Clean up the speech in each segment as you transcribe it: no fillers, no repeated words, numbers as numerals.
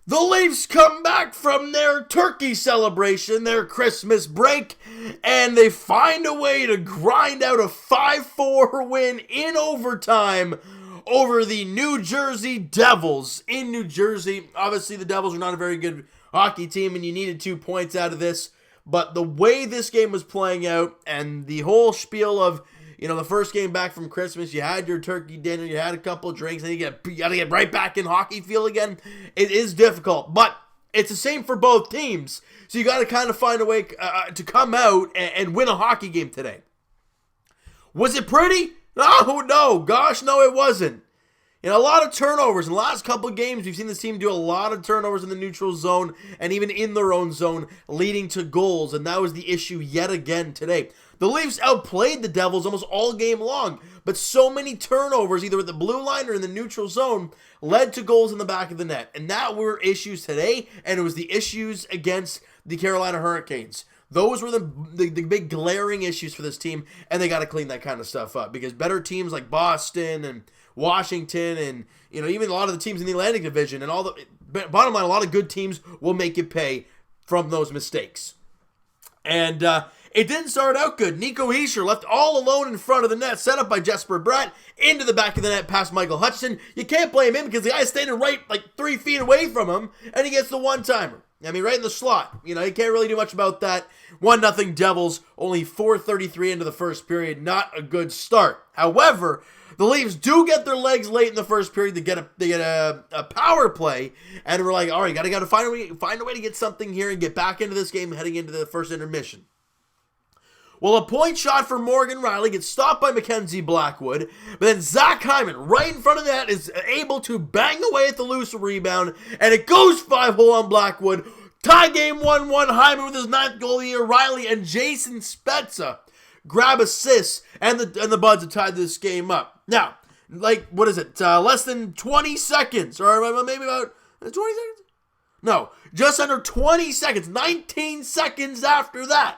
The Leafs come back from their turkey celebration, their Christmas break, and they find a way to grind out a 5-4 win in overtime over the New Jersey Devils in New Jersey. Obviously, the Devils are not a very good hockey team, and you needed 2 points out of this. But the way this game was playing out, and the whole spiel of, the first game back from Christmas, you had your turkey dinner, you had a couple of drinks, and you got to get right back in hockey feel again. It is difficult, but it's the same for both teams. So you got to kind of find a way to come out and win a hockey game today. Was it pretty? No, gosh, no, it wasn't. A lot of turnovers. In the last couple of games, we've seen this team do a lot of turnovers in the neutral zone and even in their own zone, leading to goals, and that was the issue yet again today. The Leafs outplayed the Devils almost all game long, but so many turnovers, either at the blue line or in the neutral zone, led to goals in the back of the net, and that were issues today, and it was the issues against the Carolina Hurricanes. Those were the big glaring issues for this team, and they got to clean that kind of stuff up, because better teams like Boston and Washington and even a lot of the teams in the Atlantic Division and all the bottom line, a lot of good teams will make you pay from those mistakes. And it didn't start out good. Nico Hischier left all alone in front of the net, set up by Jesper Bratt into the back of the net past Michael Hutchinson. You can't blame him because the guy's standing right 3 feet away from him, and he gets the one-timer. Right in the slot. You can't really do much about that. 1-0 Devils, only 4:33 into the first period. Not a good start. However, the Leafs do get their legs late in the first period. They get a power play, and we're like, all right, gotta find a way to get something here and get back into this game heading into the first intermission. Well, a point shot for Morgan Rielly gets stopped by Mackenzie Blackwood, but then Zach Hyman, right in front of that, is able to bang away at the loose rebound, and it goes 5-hole on Blackwood. Tie game 1-1, Hyman with his 9th goal of the year. Rielly and Jason Spezza grab assists, and the Buds have tied this game up. Now, what is it? Less than 20 seconds, or maybe about 20 seconds? No, just under 20 seconds, 19 seconds after that.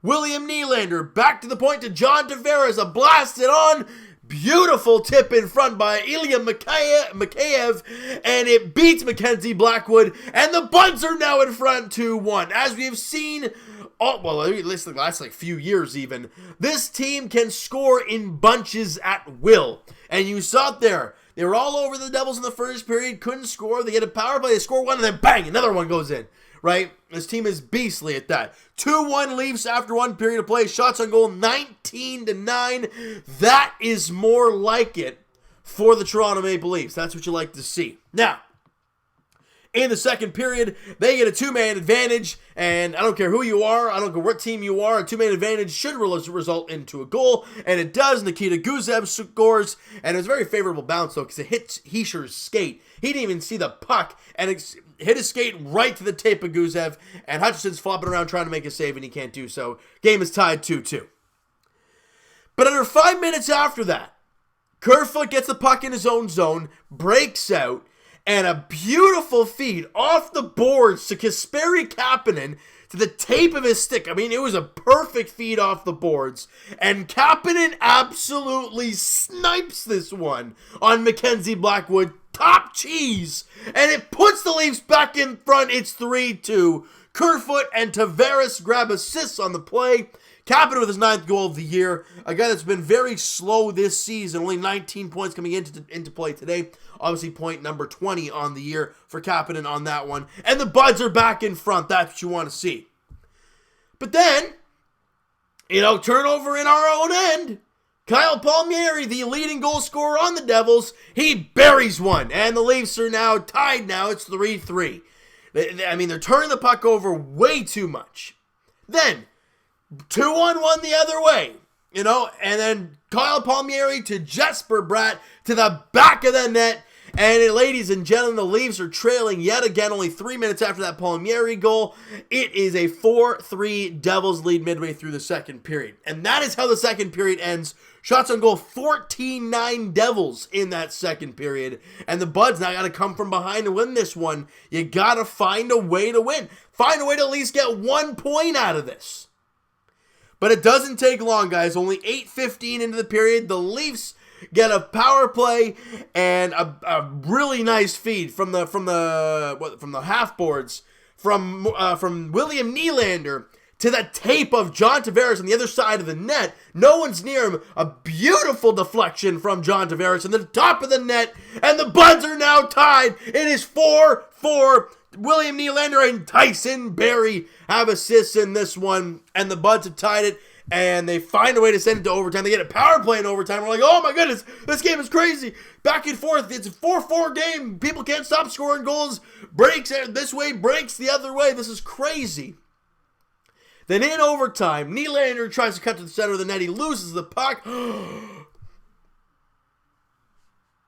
William Nylander back to the point to John Tavares, a blasted on, beautiful tip in front by Ilya Mikheyev, and it beats Mackenzie Blackwood, and the Buds are now in front 2-1. As we have seen, at least the last few years even, this team can score in bunches at will, and you saw it there. They were all over the Devils in the first period, couldn't score, they get a power play, they score one, and then bang, another one goes in. Right? This team is beastly at that. 2-1 Leafs after one period of play. Shots on goal 19-9. That is more like it for the Toronto Maple Leafs. That's what you like to see. Now, in the second period, they get a 2-man advantage, and I don't care who you are, I don't care what team you are, a 2-man advantage should result into a goal, and it does. Nikita Gusev scores, and it was a very favorable bounce, though, because it hits Hischier's skate. He didn't even see the puck, and it hit his skate right to the tape of Gusev, and Hutchinson's flopping around trying to make a save, and he can't do so. Game is tied 2-2. But under 5 minutes after that, Kerfoot gets the puck in his own zone, breaks out, and a beautiful feed off the boards to Kasperi Kapanen to the tape of his stick. It was a perfect feed off the boards. And Kapanen absolutely snipes this one on Mackenzie Blackwood. Top cheese. And it puts the Leafs back in front. It's 3-2. Kerfoot and Tavares grab assists on the play. Kapanen with his 9th goal of the year. A guy that's been very slow this season. Only 19 points coming into play today. Obviously, point number 20 on the year for Kapanen on that one. And the Buds are back in front. That's what you want to see. But then, turnover in our own end. Kyle Palmieri, the leading goal scorer on the Devils, he buries one. And the Leafs are now tied now. It's 3-3. They're turning the puck over way too much. Then, 2-1 the other way, and then Kyle Palmieri to Jesper Bratt to the back of the net, and ladies and gentlemen, the Leafs are trailing yet again only 3 minutes after that Palmieri goal. It is a 4-3 Devils lead midway through the second period, and that is how the second period ends. Shots on goal 14-9 Devils in that second period, and the Buds now got to come from behind to win this one. You got to find a way to win. Find a way to at least get 1 point out of this. But it doesn't take long, guys. Only 8:15 into the period, the Leafs get a power play and a really nice feed from the half boards from William Nylander to the tape of John Tavares on the other side of the net. No one's near him. A beautiful deflection from John Tavares on the top of the net, and the Buds are now tied. It is 4-4. William Nylander and Tyson Barrie have assists in this one, and the Buds have tied it, and they find a way to send it to overtime. They get a power play in overtime. We're like, oh my goodness, this game is crazy. Back and forth. It's a 4-4 game. People can't stop scoring goals. Breaks this way, breaks the other way. This is crazy. Then in overtime, Nylander tries to cut to the center of the net. He loses the puck.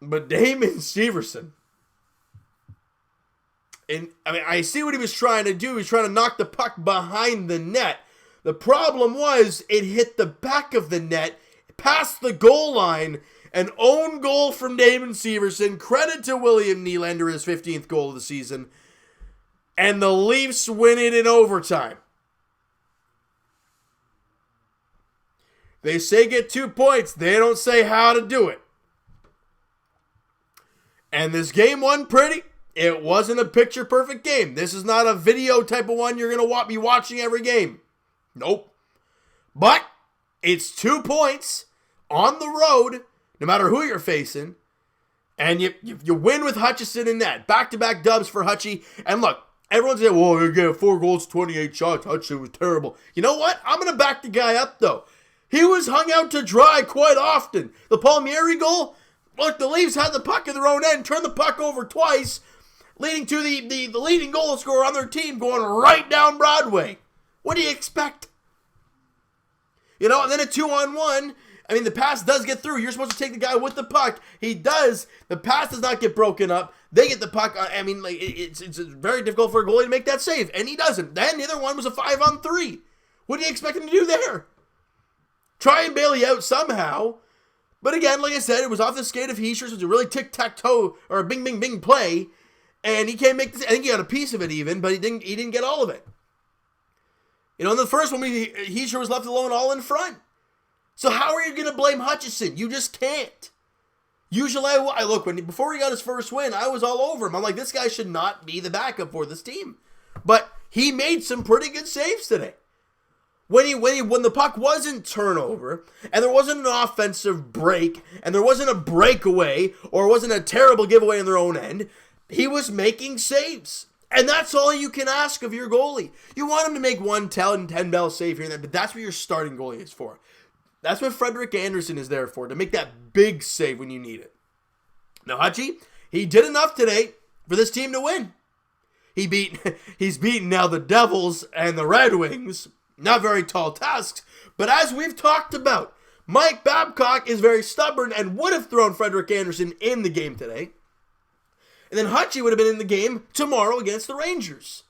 But Damon Severson. And I see what he was trying to do. He was trying to knock the puck behind the net. The problem was it hit the back of the net, past the goal line. An own goal from Damon Severson. Credit to William Nylander, his 15th goal of the season. And the Leafs win it in overtime. They say get 2 points. They don't say how to do it. And this game won pretty. It wasn't a picture-perfect game. This is not a video type of one you're going to be watching every game. Nope. But it's 2 points on the road, no matter who you're facing. And you win with Hutchison in net. Back-to-back dubs for Hutchie. And look, everyone's saying, well, you get 4 goals, 28 shots. Hutchison was terrible. You know what? I'm going to back the guy up, though. He was hung out to dry quite often. The Palmieri goal, look, the Leafs had the puck in their own end, turned the puck over twice, leading to the leading goal scorer on their team going right down Broadway. What do you expect? You know, and then a 2-on-1, the pass does get through. You're supposed to take the guy with the puck. He does. The pass does not get broken up. They get the puck. It's very difficult for a goalie to make that save, and he doesn't. Then the other one was a 5-on-3. What do you expect him to do there? Try and bail you out somehow. But again, like I said, it was off the skate of Heischer. It was a really tic-tac-toe or a bing-bing-bing play. And he can't make this. I think he got a piece of it even, but he didn't get all of it. You know, in the first one, Heischer was left alone all in front. So how are you going to blame Hutchison? You just can't. Usually, before he got his first win, I was all over him. I'm like, this guy should not be the backup for this team. But he made some pretty good saves today. When the puck wasn't turnover, and there wasn't an offensive break, and there wasn't a breakaway, or it wasn't a terrible giveaway in their own end, he was making saves. And that's all you can ask of your goalie. You want him to make 10 bell save here and there, but that's what your starting goalie is for. That's what Frederik Andersen is there for, to make that big save when you need it. Now, Hutchie, he did enough today for this team to win. He's beaten now the Devils and the Red Wings. Not very tall tasks, but as we've talked about, Mike Babcock is very stubborn and would have thrown Frederik Andersen in the game today. And then Hutchie would have been in the game tomorrow against the Rangers.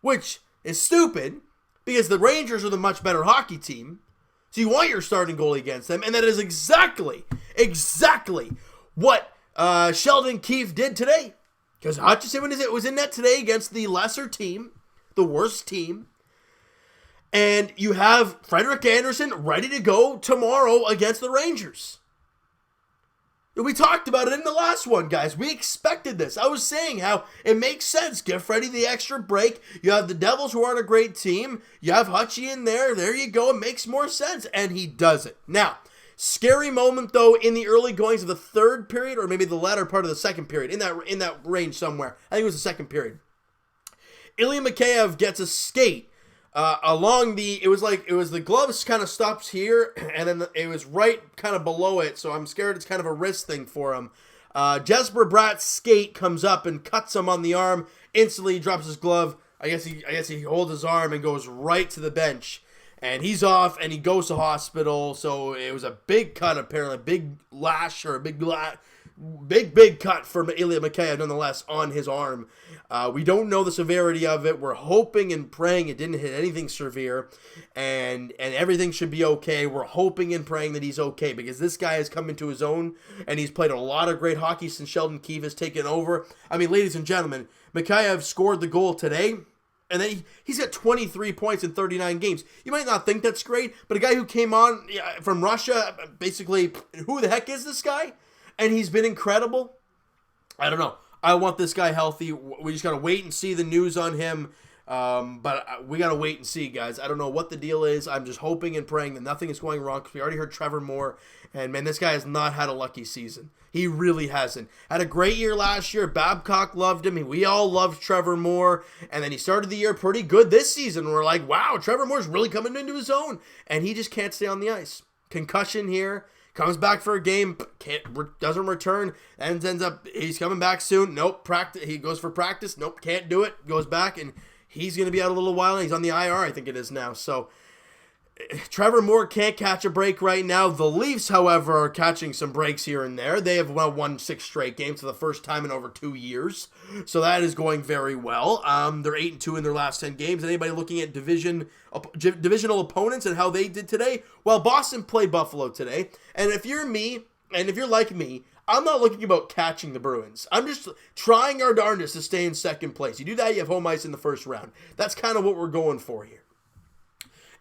Which is stupid, because the Rangers are the much better hockey team. So you want your starting goalie against them, and that is exactly what Sheldon Keefe did today. Because Hutchison was in net today against the lesser team, the worst team. And you have Frederik Andersen ready to go tomorrow against the Rangers. We talked about it in the last one, guys. We expected this. I was saying how it makes sense. Give Freddie the extra break. You have the Devils, who aren't a great team. You have Hutchie in there. There you go. It makes more sense. And he does it. Now, scary moment, though, in the early goings of the third period, or maybe the latter part of the second period, in that range somewhere. I think it was the second period. Ilya Mikheyev gets a skate. It was the gloves kind of stops here, and then it was right kind of below it, so I'm scared it's kind of a wrist thing for him. Jesper Bratt's skate comes up and cuts him on the arm. Instantly, he drops his glove. I guess he holds his arm and goes right to the bench. And he's off, and he goes to hospital, so it was a big cut, apparently. Big lash, or a big cut for Ilya Mikheyev, nonetheless, on his arm. We don't know the severity of it. We're hoping and praying it didn't hit anything severe, and everything should be okay. We're hoping and praying that he's okay, because this guy has come into his own, and he's played a lot of great hockey since Sheldon Keefe has taken over. I mean, ladies and gentlemen, Mikheyev scored the goal today. And then he's got 23 points in 39 games. You might not think that's great, but a guy who came on from Russia, basically, who the heck is this guy? And he's been incredible. I don't know. I want this guy healthy. We just got to wait and see the news on him. But we got to wait and see, guys. I don't know what the deal is. I'm just hoping and praying that nothing is going wrong, because we already heard Trevor Moore. And, man, this guy has not had a lucky season. He really hasn't. Had a great year last year. Babcock loved him. We all loved Trevor Moore. And then he started the year pretty good this season. We're like, wow, Trevor Moore's really coming into his own. And he just can't stay on the ice. Concussion here. Comes back for a game, doesn't return, and ends up, he's coming back soon. Nope, he goes for practice. Nope, can't do it. Goes back, and he's going to be out a little while, and he's on the IR, I think it is now. So, Trevor Moore can't catch a break right now. The Leafs, however, are catching some breaks here and there. They have won 6 straight games for the first time in over 2 years. So that is going very well. They're 8-2 in their last 10 games. Anybody looking at divisional opponents and how they did today? Well, Boston played Buffalo today. And if you're me, and if you're like me, I'm not looking about catching the Bruins. I'm just trying our darndest to stay in second place. You do that, you have home ice in the first round. That's kind of what we're going for here.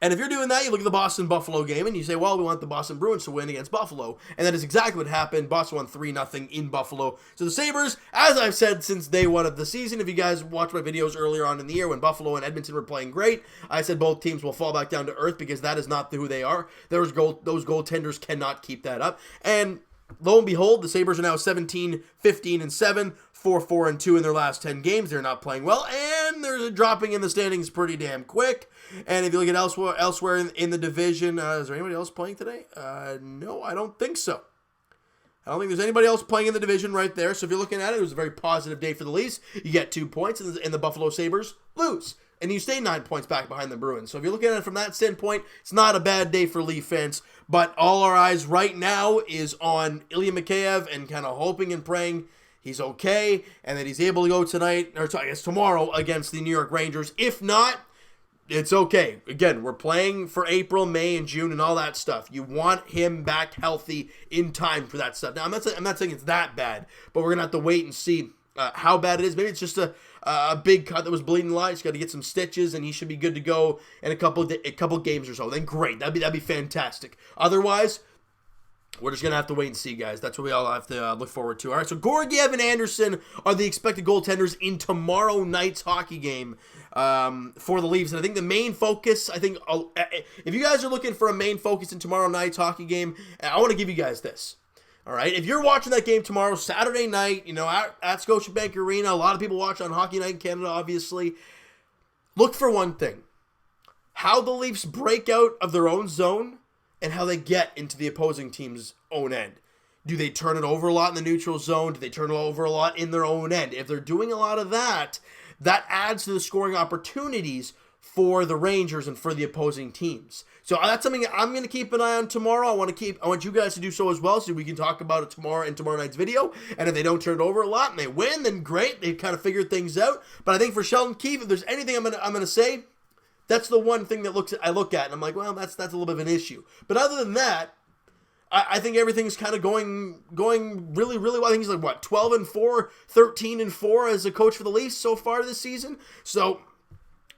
And if you're doing that, you look at the Boston-Buffalo game, and you say, well, we want the Boston Bruins to win against Buffalo. And that is exactly what happened. Boston won 3-0 in Buffalo. So the Sabres, as I've said since day one of the season, if you guys watched my videos earlier on in the year when Buffalo and Edmonton were playing great, I said both teams will fall back down to earth, because that is not who they are. Those goaltenders cannot keep that up. And lo and behold, the Sabres are now 17-15-7, 4-4-2 in their last 10 games. They're not playing well, and they're dropping in the standings pretty damn quick. And if you look at elsewhere in the division, is there anybody else playing today? No, I don't think so. I don't think there's anybody else playing in the division right there. So if you're looking at it, it was a very positive day for the Leafs. You get 2 points, and the Buffalo Sabres lose. And you stay 9 points back behind the Bruins. So if you're looking at it from that standpoint, it's not a bad day for Leaf fans. But all our eyes right now is on Ilya Mikheyev, and kind of hoping and praying he's okay, and that he's able to go tonight, or I guess tomorrow, against the New York Rangers. If not, it's okay. Again, we're playing for April, May, and June, and all that stuff. You want him back healthy in time for that stuff. Now, I'm not saying it's that bad, but we're going to have to wait and see how bad it is. Maybe it's just a big cut that was bleeding a lot. He's got to get some stitches, and he should be good to go in a couple games or so. Then great. That'd be fantastic. Otherwise, we're just going to have to wait and see, guys. That's what we all have to look forward to. All right, so Georgiev and Anderson are the expected goaltenders in tomorrow night's hockey game for the Leafs. And I think the main focus, if you guys are looking for a main focus in tomorrow night's hockey game, I want to give you guys this. All right, if you're watching that game tomorrow, Saturday night, at Scotiabank Arena, a lot of people watch on Hockey Night in Canada, obviously. Look for one thing: how the Leafs break out of their own zone and how they get into the opposing team's own end. Do they turn it over a lot in the neutral zone? Do they turn it over a lot in their own end? If they're doing a lot of that, that adds to the scoring opportunities for the Rangers and for the opposing teams. So that's something I'm going to keep an eye on tomorrow. I want you guys to do so as well, so we can talk about it tomorrow in tomorrow night's video. And if they don't turn it over a lot and they win, then great. They've kind of figured things out. But I think for Sheldon Keefe, if there's anything I'm going to say, that's the one thing that I look at, and I'm like, well, that's a little bit of an issue. But other than that, I think everything's kind of going really, really well. I think he's like, 12-4, 13-4 as a coach for the Leafs so far this season. So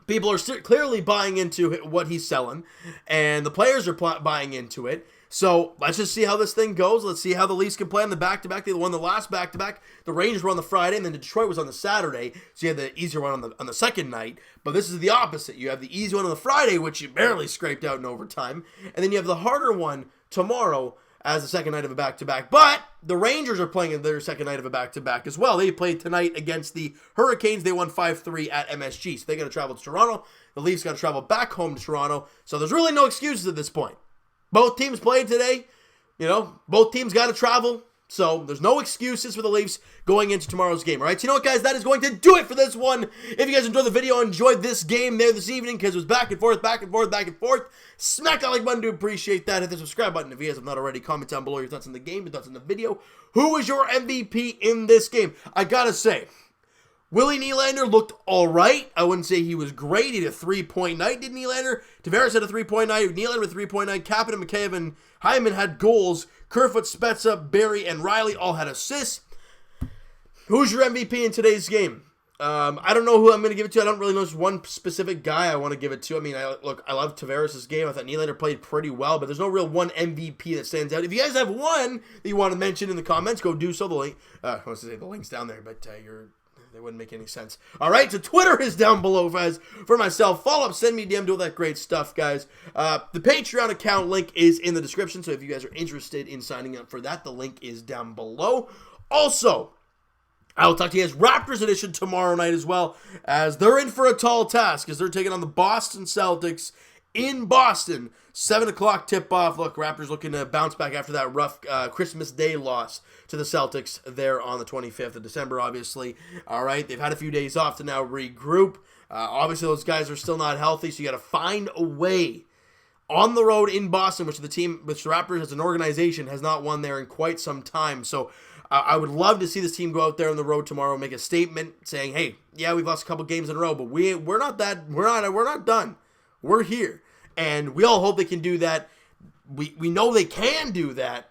people are clearly buying into what he's selling, and the players are buying into it. So let's just see how this thing goes. Let's see how the Leafs can play on the back-to-back. They won the last back-to-back. The Rangers were on the Friday, and then Detroit was on the Saturday. So you had the easier one on the second night. But this is the opposite. You have the easy one on the Friday, which you barely scraped out in overtime. And then you have the harder one tomorrow as the second night of a back-to-back. But the Rangers are playing in their second night of a back-to-back as well. They played tonight against the Hurricanes. They won 5-3 at MSG. So they got to travel to Toronto. The Leafs got to travel back home to Toronto. So there's really no excuses at this point. Both teams played today. Both teams got to travel. So there's no excuses for the Leafs going into tomorrow's game. All right, so you know what, guys? That is going to do it for this one. If you guys enjoyed the video, enjoyed this game there this evening, because it was back and forth, smack that like button. Do appreciate that. Hit the subscribe button if you guys have not already. Comment down below your thoughts on the game, your thoughts on the video. Who was your MVP in this game? I got to say, Willie Nylander looked all right. I wouldn't say he was great. He had a 3-point night, did Nylander? Tavares had a 3-point night. Nylander with a 3-point night. Kapanen, Mikheyev, and Hyman had goals. Kerfoot, Spezza, Barry, and Riley all had assists. Who's your MVP in today's game? I don't know who I'm going to give it to. I don't really know just one specific guy I want to give it to. I mean, I love Tavares' game. I thought Nylander played pretty well, but there's no real one MVP that stands out. If you guys have one that you want to mention in the comments, go do so. The link, I was to say the link's down there, but they wouldn't make any sense. All right, so Twitter is down below, guys. For myself, follow up, send me a DM, do all that great stuff, guys. The Patreon account link is in the description, so if you guys are interested in signing up for that, the link is down below. Also, I will talk to you guys Raptors edition tomorrow night as well, as they're in for a tall task, as they're taking on the Boston Celtics in Boston. 7 o'clock tip-off. Look, Raptors looking to bounce back after that rough Christmas Day loss to the Celtics there on the 25th of December, obviously. All right, they've had a few days off to now regroup. Obviously, those guys are still not healthy, so you got to find a way on the road in Boston, which the Raptors as an organization has not won there in quite some time. So I would love to see this team go out there on the road tomorrow, make a statement saying, "Hey, yeah, we've lost a couple games in a row, but we're not done. We're here." And we all hope they can do that. We know they can do that.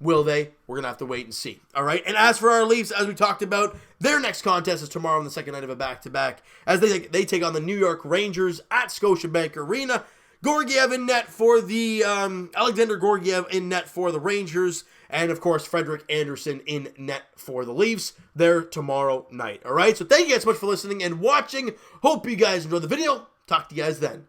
Will they? We're going to have to wait and see. All right. And as for our Leafs, as we talked about, their next contest is tomorrow on the second night of a back-to-back, as they take on the New York Rangers at Scotiabank Arena. Georgiev in net for the Alexander Georgiev in net for the Rangers, and of course Frederik Andersen in net for the Leafs there tomorrow night. All right. So thank you guys so much for listening and watching. Hope you guys enjoyed the video. Talk to you guys then.